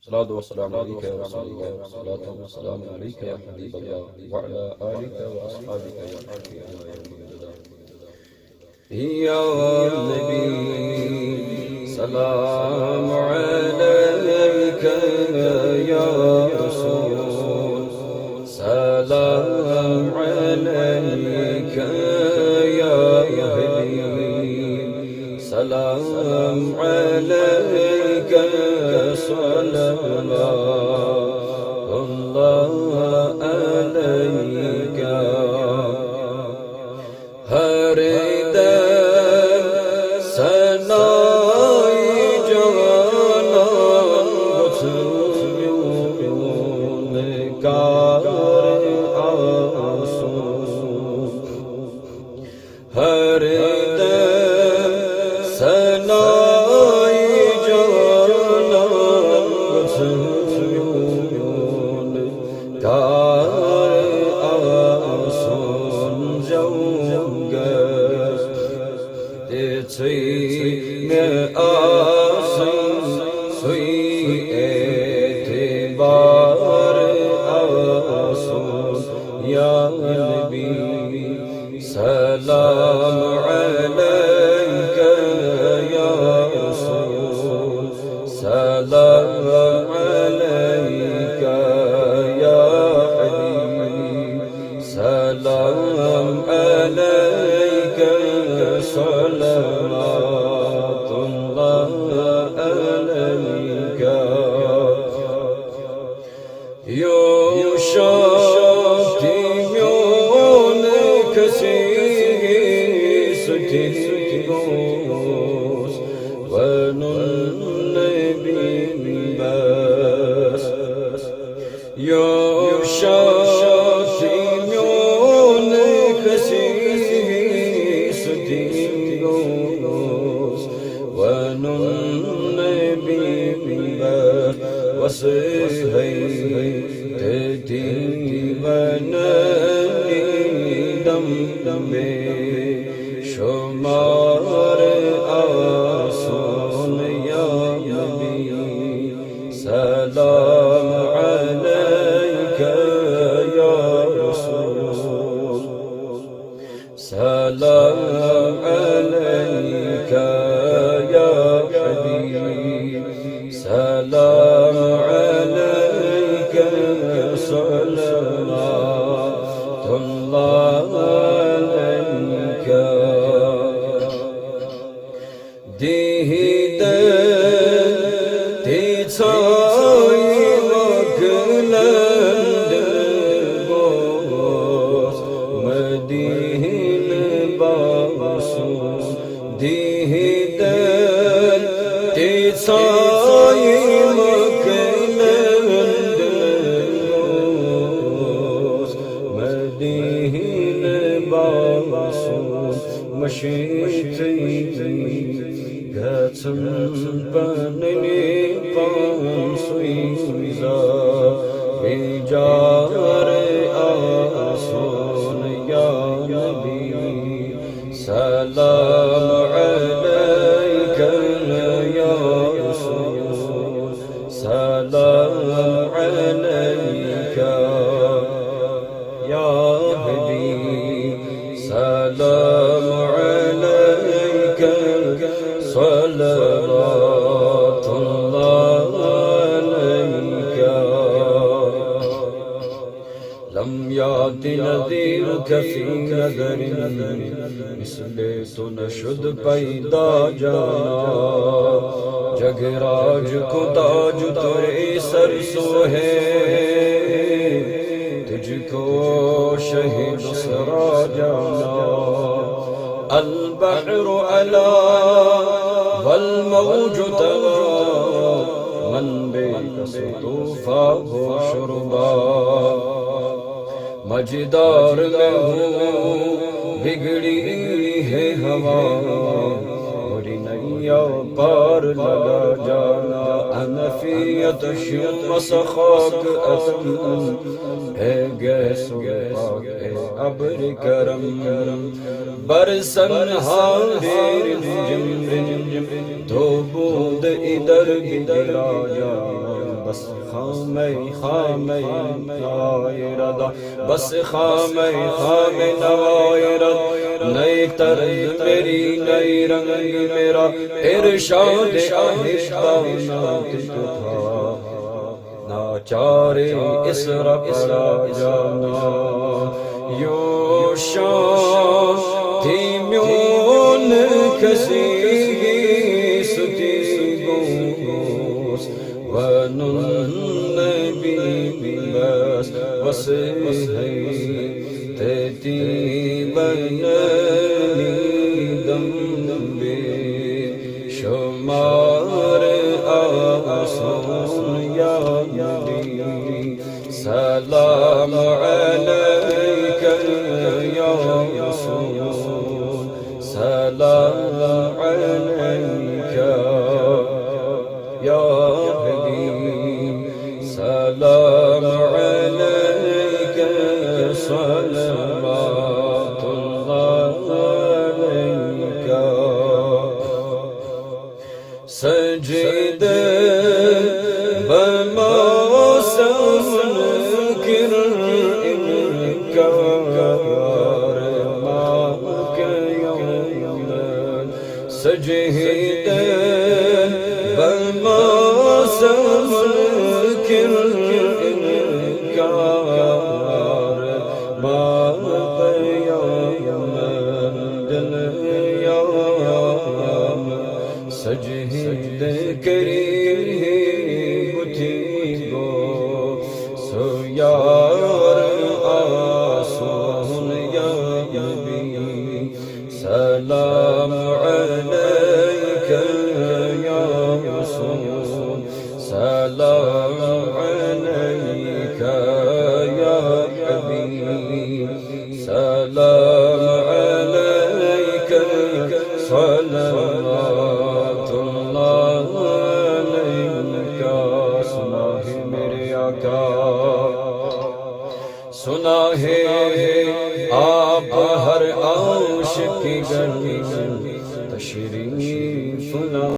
सलातो वस्सलाम अलैका या रसूलल्लाह, सलातो वस्सलाम अलैका या हबीबल्लाह व अला आलिका व अस्हाबिका या बाक़िया इला यौमिल जज़ा। या नबी सलाम अलैका या रसूल सलाम अलैका या हबीब सलाम अलैका सल्लल्लाहु अलैका। हर दम सनाई जाना गुस्यून कार आंसू। हर दम सनाई जाना गुस्यून कार आंसू। सलाम अलैका या रसूल सलाम अलैका या हबीब सलाम अलैका सल्लल्लाहु अलैका। शुमार आसून या नबी सलाम अलैका या रसूल सलाम अलैका या हबीब सलाम अलैका सल्लल्लाहु अलैका। सलाम अलैका या रसूल सलाम अलैका या हबीब सलाम अलैका सल्लल्लाहु अलैका। लम याति नज़ीरुक फी नज़रिन इसलिए तो न शुद्ध पैदा जाना। जगराज को ताज तेरे सर सो है तुझको शहीद सरा जाना। अल बहरु अला वल मौजु तवा मन बेकस तूफा हो शुरबा। मजदार में हूँ बिगड़ी है हवा मेरी नैया पार लगा जाना। अनफियत मसखाक असम है गैसो पाक है अब्र करम। बरसन हारे रिमझिम रिमझिम तो बूंद इधर गिरा जाना। बस खामे नवाए रदा, बस खामे नवाए रदा। नई तर्ज मेरी नई रंग मेरा इरशाद आहिस्तानात था, नाचारे इसरा पड़ा जाना यो शान थी म्यून कसी सुती गोस वनुन नबी बस बस है तेती बननी दम्बे शुमार आसन या नबी सलाम अलैका या रसूल सलाम अलैका या हबीब सलाम अलैका सलवातुल्लाह अलैका सजदे बमौसम किर इनकार माके यौमन सजदे बमौसम किर इनकार माके यौमन दिल याम सजदे करी बुझी गो सो यार आसून या नबी सलाम अलैका या रसूल सलाम अलैका या हबीब सलाम अलैका सलवातुल्लाह अलैका। सुना है मेरे आका, सुना है आप हर आशिक की गर्मी तशरीफ